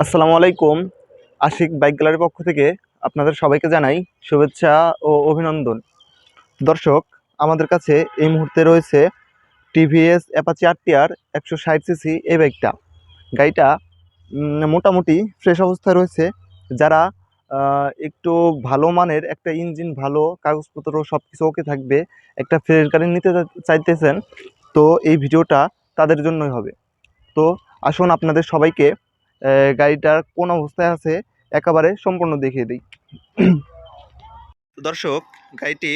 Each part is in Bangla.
আসসালামু আলাইকুম। আশিক বাইক গ্যালারির পক্ষ থেকে আপনাদের সবাইকে জানাই শুভেচ্ছা ও অভিনন্দন। দর্শক, আমাদের কাছে এই মুহূর্তে রয়েছে টিভিএস অ্যাপাচি আরটিআর 160 সিসি এই বাইকটা। গাড়িটা মোটামুটি ফ্রেশ অবস্থায় রয়েছে। যারা একটু ভালো মানের একটা ইঞ্জিন, ভালো কাগজপত্র সব কিছু ওকে থাকবে, একটা ফ্রেশ গাড়ি নিতে চাইতেছেন, তো এই ভিডিওটা তাদের জন্যই হবে। তো আসুন আপনাদের সবাইকে গাড়িটার কোন অবস্থায় আছে একেবারে সম্পূর্ণ দেখিয়ে দিই। দর্শক, গাড়িটি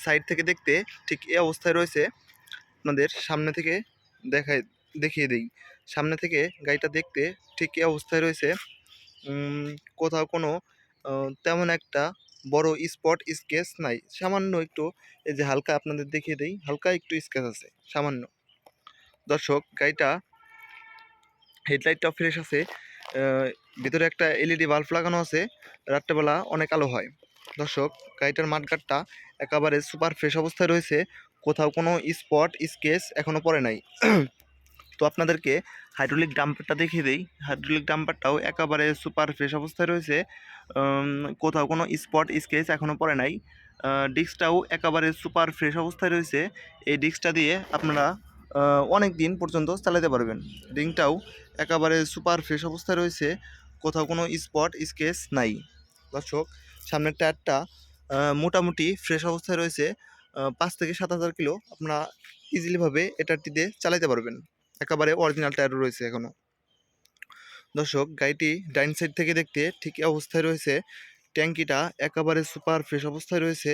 সাইড থেকে দেখতে ঠিক এই অবস্থায় রয়েছে। আপনাদের সামনে থেকে দেখিয়ে দিই। সামনে থেকে গাড়িটা দেখতে ঠিক এই অবস্থায় রয়েছে। কোথাও কোনো তেমন একটা বড় স্পট স্কেচ নাই, সামান্য একটু এই যে হালকা আপনাদের দেখিয়ে দিই, হালকা একটু স্কেচ আছে সামান্য। দর্শক, গাড়িটা হেডলাইটটা ফ্রেশ আছে, ভিতরে একটা এলইডি বাল্ব লাগানো আছে, রাত্রেবেলা অনেক আলো হয়। দর্শক, গাড়িটার মাঠগাটটা একেবারে সুপার ফ্রেশ অবস্থায় রয়েছে, কোথাও কোনো স্পট স্কেচ এখনও পড়ে নাই। তো আপনাদেরকে হাইড্রোলিক ডাম্পারটা দেখিয়ে দিই। হাইড্রোলিক ডাম্পারটাও একেবারে সুপার ফ্রেশ অবস্থায় রয়েছে, কোথাও কোনো স্পট স্কেচ এখনও পড়ে নাই। ডিস্কটাও একেবারে সুপার ফ্রেশ অবস্থায় রয়েছে। এই ডিস্কটা দিয়ে আপনারা অনেক দিন পর্যন্ত চালাতে পারবেন। রিংটাও একেবারে সুপার ফ্রেশ অবস্থায় রয়েছে, কোথাও কোনো স্পট স্কেচ নাই। দর্শক, সামনের টায়ারটা মোটামুটি ফ্রেশ অবস্থায় রয়েছে। 5 থেকে 7,000 কিলো আপনারা ইজিলিভাবে এটাটিতে চালাতে পারবেন। একেবারে অরিজিনাল টায়ার রয়েছে এখনও। দর্শক, গাড়িটি ডাইন সাইড থেকে দেখতে ঠিক এই অবস্থায় রয়েছে। ট্যাঙ্কিটা একেবারে সুপার ফ্রেশ অবস্থায় রয়েছে,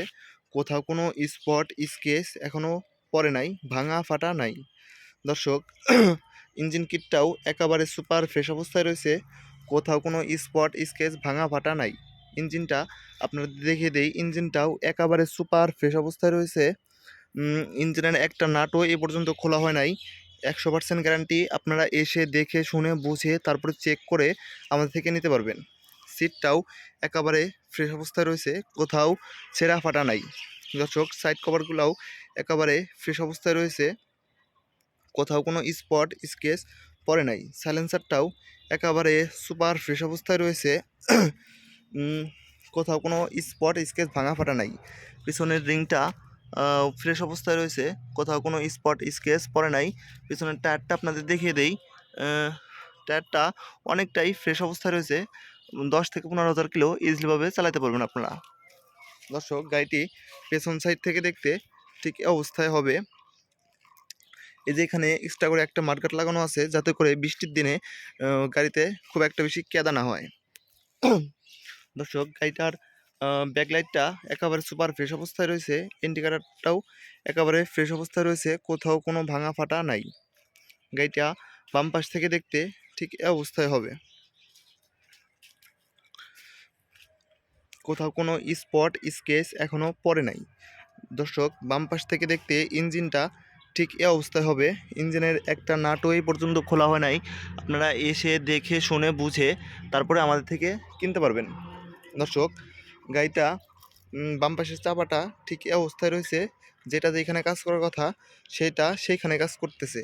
কোথাও কোনো স্পট স্কেচ এখনও পড়ে নাই, ভাঙা ফাটা নাই। দর্শক, ইঞ্জিন কিটটাও একেবারে সুপার ফ্রেশ অবস্থায় রয়েছে, কোথাও কোনো স্পট স্কেচ ভাঙা ফাটা নাই। ইঞ্জিনটা আপনাদের দেখিয়ে দেই, ইঞ্জিনটাও একেবারে সুপার ফ্রেশ অবস্থায় রয়েছে। ইঞ্জিনের একটা নাটও এ পর্যন্ত খোলা হয় নাই। 100% গ্যারান্টি। আপনারা এসে দেখে শুনে বুঝে তারপরে চেক করে আমাদের থেকে নিতে পারবেন। সিটটাও একেবারে ফ্রেশ অবস্থায় রয়েছে, কোথাও ছেঁড়া ফাটা নাই। দর্শক, সাইড কভারগুলোও একেবারে ফ্রেশ অবস্থায় রয়েছে, কোথাও কোনো স্পট স্কেচ পড়ে নাই। সাইলেন্সারটাও একেবারে সুপার ফ্রেশ অবস্থায় রয়েছে, কোথাও কোনো স্পট স্কেচ ভাঙা ফাটা নাই। পিছনের রিংটা ফ্রেশ অবস্থায় রয়েছে, কোথাও কোনো স্পট স্কেচ পড়ে নাই। পিছনের টায়ারটা আপনাদের দেখিয়ে দেই। টায়ারটা অনেকটাই ফ্রেশ অবস্থায় রয়েছে, 10 থেকে 15,000 কিলো ইজিলিভাবে চালাতে পারবেন আপনারা। দর্শক, গাড়িটি পেছন সাইড থেকে দেখতে ঠিক এই অবস্থায় হবে। এই যে এখানে এক্সট্রা করে একটা মাঠগাট লাগানো আছে, যাতে করে বৃষ্টির দিনে গাড়িতে খুব একটা বেশি কেদা না হয়। দর্শক, গাড়িটার ব্যাকলাইটটা একেবারে সুপার ফ্রেশ অবস্থায় রয়েছে, ইন্ডিকেটারটাও একেবারে ফ্রেশ অবস্থায় রয়েছে, কোথাও কোনো ভাঙা ফাটা নাই। গাড়িটা বাম পাশ থেকে দেখতে ঠিক এই অবস্থায় হবে, কোথাও কোনো স্পট স্কেচ এখনও পড়ে নাই। দর্শক, বাম পাশ থেকে দেখতে ইঞ্জিনটা ঠিক এই অবস্থায় হবে। ইঞ্জিনের একটা নাটও এই পর্যন্ত খোলা হয় নাই। আপনারা এসে দেখে শুনে বুঝে তারপরে আমাদের থেকে কিনতে পারবেন। দর্শক, গাড়িটা বাম পাশের চাপাটা ঠিক এই অবস্থায় রয়েছে, যেটা যেখানে কাজ করার কথা সেটা সেইখানে কাজ করতেছে।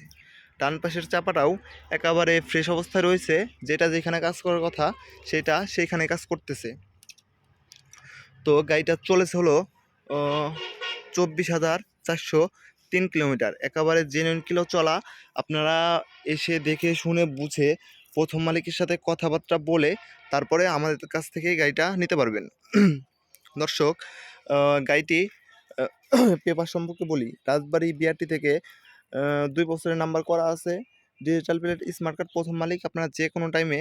ডান পাশের চাপাটাও একেবারে ফ্রেশ অবস্থায় রয়েছে, যেটা যেখানে কাজ করার কথা সেটা সেইখানে কাজ করতেছে। তো গাড়িটা চলেছে হলো 24,403 কিলোমিটার, একেবারে জেনুইন কিলো চলা। আপনারা এসে দেখে শুনে বুঝে প্রথম মালিকের সাথে কথাবার্তা বলে তারপরে আমাদের কাছ থেকে গাড়িটা নিতে পারবেন। দর্শক, গাড়িটি পেপার সম্পর্কে বলি। রাজবাড়ী বিআরটি থেকে 2 বছরের নাম্বার করা আছে, ডিজিটাল প্লেট, স্মার্ট কার্ড। প্রথম মালিক। আপনারা যে কোনো টাইমে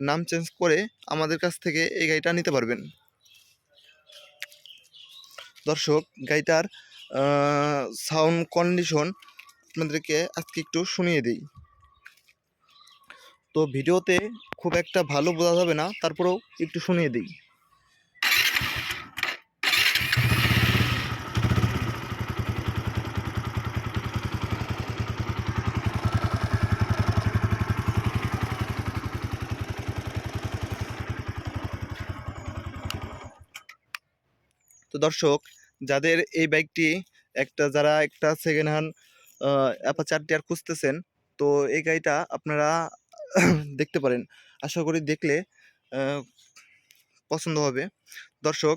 নাম চেঞ্জ করে আমাদের কাছ থেকে এই গাড়িটা নিতে পারবেন। দর্শক, গাড়িটার সাউন্ড কন্ডিশন আপনাদেরকে আজকে একটু শুনিয়ে দিই। তো ভিডিওতে খুব একটা ভালো বোঝা যাবে না, তারপরেও একটু শুনিয়ে দিই। তো দর্শক, যাদের এই বাইকটি যারা একটা সেকেন্ড হ্যান্ড অ্যাপাচি আরটিআর খুঁজতেছেন, তো এই গাড়িটা আপনারা দেখতে পারেন। আশা করি দেখলে পছন্দ হবে। দর্শক,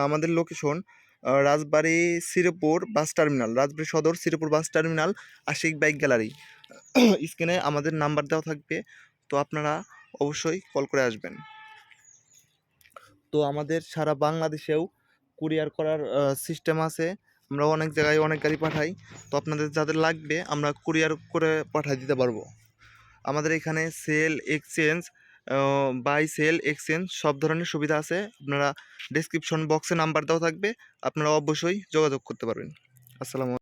আমাদের location Rajbari Sripur bus terminal, Rajbari Sadar Sripur bus terminal, Ashik bike gallery. স্ক্রিনে আমাদের নাম্বার দেওয়া থাকবে, তো আপনারা অবশ্যই কল করে আসবেন। তো আমাদের সারা বাংলাদেশেও কুরিয়ার করার সিস্টেম আছে। আমরা অনেক জায়গায় অনেক গাড়ি পাঠাই। তো আপনাদের যাদের লাগবে আমরা কুরিয়ার করে পাঠিয়ে দিতে পারবো। আমাদের এখানে sell exchange, buy sell exchange সব ধরনের সুবিধা আছে। আপনারা ডেসক্রিপশন বক্সে নাম্বার দেওয়া থাকবে, আপনারা অবশ্যই যোগাযোগ করতে পারবেন। আসসালামু